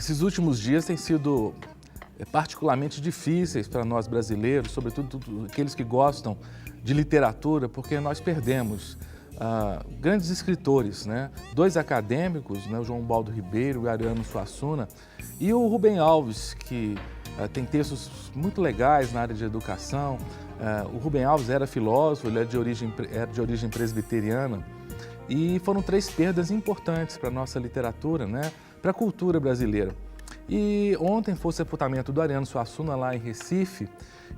Esses últimos dias têm sido particularmente difíceis para nós brasileiros, sobretudo aqueles que gostam de literatura, porque nós perdemos grandes escritores, né? Dois acadêmicos, né? O João Baldo Ribeiro e o Ariano Suassuna, e o Rubem Alves, que tem textos muito legais na área de educação. O Rubem Alves era filósofo, ele era de origem presbiteriana, e foram três perdas importantes para a nossa literatura, né? Para a cultura brasileira. E ontem foi o sepultamento do Ariano Suassuna lá em Recife,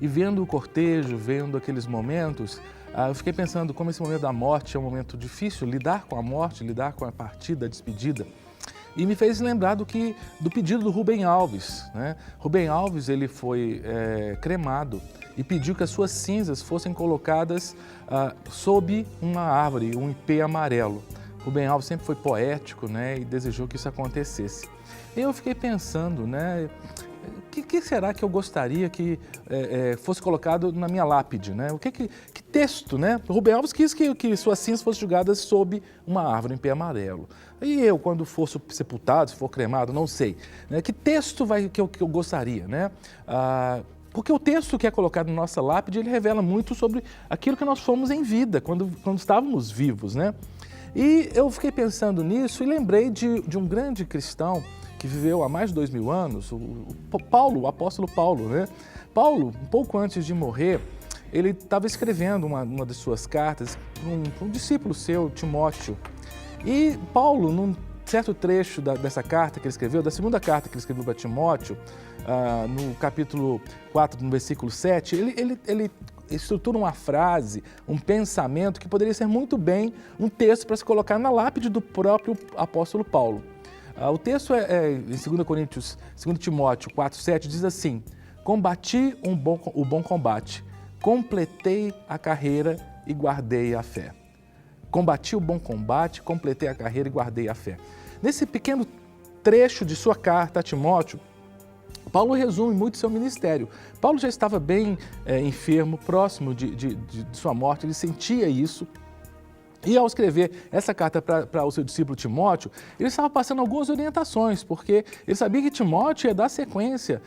e vendo o cortejo, vendo aqueles momentos, eu fiquei pensando como esse momento da morte é um momento difícil, lidar com a morte, lidar com a partida, a despedida. E me fez lembrar do pedido do Rubem Alves, né? Rubem Alves, ele foi cremado e pediu que as suas cinzas fossem colocadas sob uma árvore, um ipê amarelo. Rubem Alves sempre foi poético, né, e desejou que isso acontecesse. E eu fiquei pensando, né, o que será que eu gostaria que fosse colocado na minha lápide, né? Que texto, né? Rubem Alves quis que suas cinzas fossem jogadas sob uma árvore em pé amarelo. E eu, quando for sepultado, se for cremado, não sei, né? Que texto que eu gostaria, né? Porque o texto que é colocado na nossa lápide, ele revela muito sobre aquilo que nós fomos em vida, quando estávamos vivos, né? E eu fiquei pensando nisso e lembrei de um grande cristão que viveu há mais de 2000 anos, o apóstolo Paulo, né? Paulo, um pouco antes de morrer, ele estava escrevendo uma das suas cartas para um discípulo seu, Timóteo. E Paulo, num certo trecho dessa carta que ele escreveu, da segunda carta que ele escreveu para Timóteo, no capítulo 4, no versículo 7, ele estrutura uma frase, um pensamento que poderia ser muito bem um texto para se colocar na lápide do próprio apóstolo Paulo. O texto em 2 Timóteo 4,7 diz assim: combati o bom combate, completei a carreira e guardei a fé. Combati o bom combate, completei a carreira e guardei a fé. Nesse pequeno trecho de sua carta a Timóteo, Paulo resume muito seu ministério. Paulo já estava bem enfermo, próximo de sua morte, ele sentia isso. E ao escrever essa carta para o seu discípulo Timóteo, ele estava passando algumas orientações, porque ele sabia que Timóteo ia dar sequência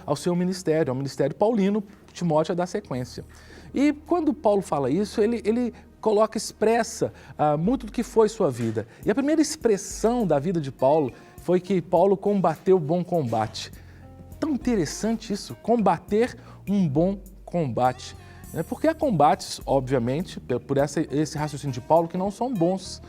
ao seu ministério, ao ministério paulino. Timóteo ia dar sequência. E quando Paulo fala isso, ele expressa muito do que foi sua vida. E a primeira expressão da vida de Paulo foi que Paulo combateu o bom combate. Tão interessante isso, combater um bom combate. Porque há combates, obviamente, por esse raciocínio de Paulo, que não são bons.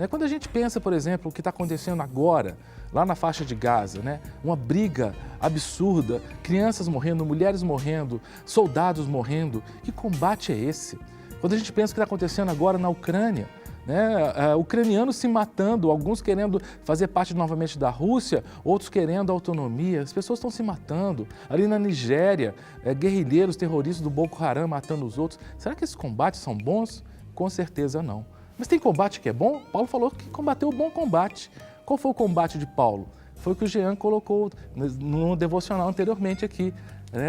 Quando a gente pensa, por exemplo, o que está acontecendo agora, lá na faixa de Gaza, né? Uma briga absurda, crianças morrendo, mulheres morrendo, soldados morrendo, que combate é esse? Quando a gente pensa o que está acontecendo agora na Ucrânia, né? Ucranianos se matando, alguns querendo fazer parte novamente da Rússia, outros querendo autonomia, as pessoas estão se matando. Ali na Nigéria, guerrilheiros, terroristas do Boko Haram matando os outros. Será que esses combates são bons? Com certeza não. Mas tem combate que é bom? Paulo falou que combateu o bom combate. Qual foi o combate de Paulo? Foi o que o Jean colocou no devocional anteriormente aqui.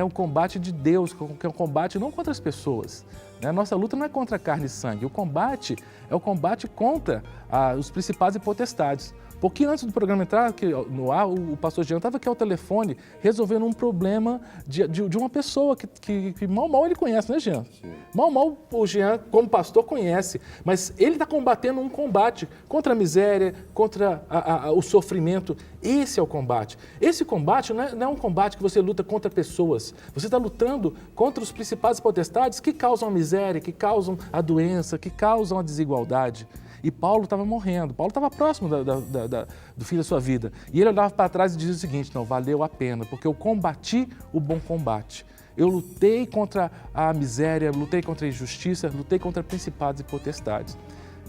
O combate de Deus, que é um combate não contra as pessoas. A nossa luta não é contra carne e sangue, o combate é o combate contra os principados e potestades. Pouquinho antes do programa entrar no ar, o pastor Jean estava aqui ao telefone resolvendo um problema de uma pessoa que mal ele conhece, né, Jean? Sim. Mal o Jean, como pastor, conhece, mas ele está combatendo um combate contra a miséria, contra o sofrimento. Esse é o combate. Esse combate não é um combate que você luta contra pessoas, você está lutando contra os principados e potestades que causam a miséria, que causam a doença, que causam a desigualdade. E Paulo estava morrendo, Paulo estava próximo do fim da sua vida. E ele olhava para trás e dizia o seguinte: não, valeu a pena, porque eu combati o bom combate. Eu lutei contra a miséria, lutei contra a injustiça, lutei contra principados e potestades.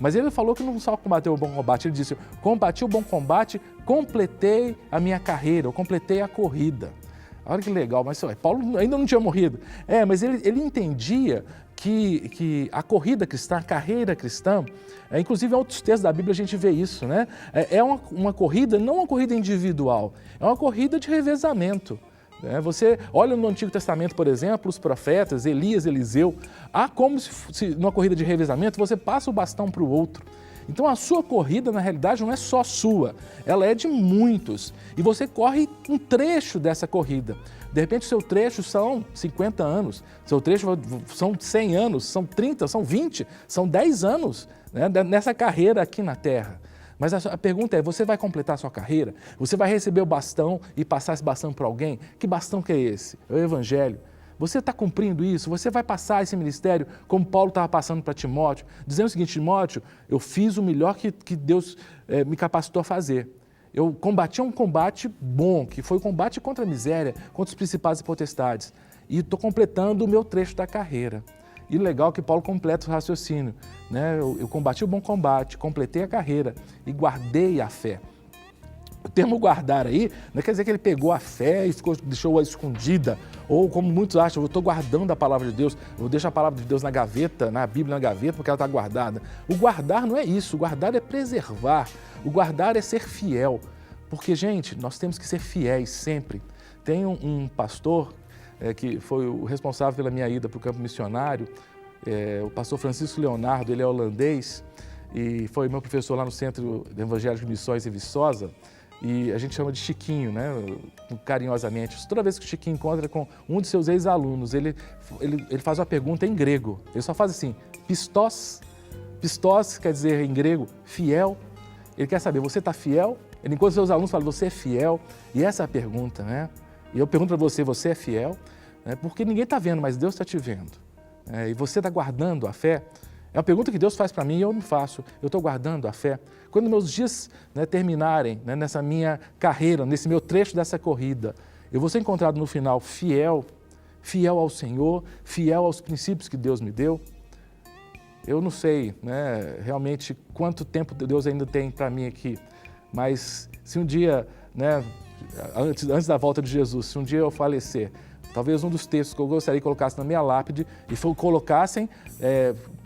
Mas ele falou que não só combateu o bom combate, ele disse: combati o bom combate, completei a minha carreira, eu completei a corrida. Olha que legal, mas Paulo ainda não tinha morrido. Mas ele entendia que a corrida cristã, a carreira cristã, inclusive em outros textos da Bíblia a gente vê isso, né? É uma corrida, não uma corrida individual, é uma corrida de revezamento. Você olha no Antigo Testamento, por exemplo, os profetas, Elias, Eliseu, há como se numa corrida de revezamento você passa o bastão para o outro. Então a sua corrida, na realidade, não é só sua, ela é de muitos. E você corre um trecho dessa corrida. De repente, o seu trecho são 50 anos, seu trecho são 100 anos, são 30, são 20, são 10 anos, né, nessa carreira aqui na Terra. Mas a pergunta é, você vai completar a sua carreira? Você vai receber o bastão e passar esse bastão para alguém? Que bastão que é esse? É o Evangelho. Você está cumprindo isso? Você vai passar esse ministério como Paulo estava passando para Timóteo, dizendo o seguinte: Timóteo, eu fiz o melhor que Deus me capacitou a fazer. Eu combati um combate bom, que foi o combate contra a miséria, contra os principados e potestades. E estou completando o meu trecho da carreira. E legal que Paulo completa o raciocínio, né? Eu combati o bom combate, completei a carreira e guardei a fé. O termo guardar aí não quer dizer que ele pegou a fé e deixou-a escondida, ou como muitos acham, eu estou guardando a palavra de Deus, eu deixo a palavra de Deus na gaveta, na Bíblia na gaveta, porque ela está guardada. O guardar não é isso, o guardar é preservar, o guardar é ser fiel, porque, gente, nós temos que ser fiéis sempre. Tem um pastor que foi o responsável pela minha ida para o campo missionário, o pastor Francisco Leonardo, ele é holandês e foi meu professor lá no Centro Evangélico de Missões em Viçosa. E a gente chama de Chiquinho, né, carinhosamente. Toda vez que o Chiquinho encontra com um de seus ex-alunos, ele faz uma pergunta em grego. Ele só faz assim, pistos. Pistos quer dizer em grego fiel. Ele quer saber, você está fiel? Ele encontra seus alunos e fala, você é fiel? E essa é a pergunta, né? E eu pergunto para você, você é fiel? Porque ninguém está vendo, mas Deus está te vendo. E você está guardando a fé? É uma pergunta que Deus faz para mim e eu me faço. Eu estou guardando a fé? Quando meus dias terminarem nessa minha carreira, nesse meu trecho dessa corrida, eu vou ser encontrado no final fiel, fiel ao Senhor, fiel aos princípios que Deus me deu? Eu não sei realmente quanto tempo Deus ainda tem para mim aqui, mas se um dia, antes da volta de Jesus, se um dia eu falecer, talvez um dos textos que eu gostaria que colocasse na minha lápide e colocassem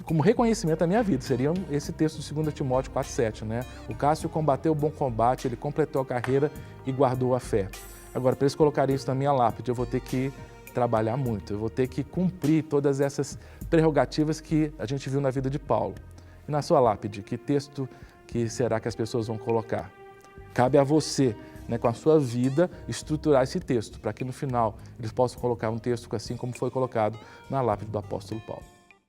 como reconhecimento da minha vida, seria esse texto de 2 Timóteo 4,7, né? O Cássio combateu o bom combate, ele completou a carreira e guardou a fé. Agora, para eles colocarem isso na minha lápide, eu vou ter que trabalhar muito, eu vou ter que cumprir todas essas prerrogativas que a gente viu na vida de Paulo. E na sua lápide, que texto que será que as pessoas vão colocar? Cabe a você, com a sua vida, estruturar esse texto, para que no final eles possam colocar um texto assim como foi colocado na lápide do apóstolo Paulo.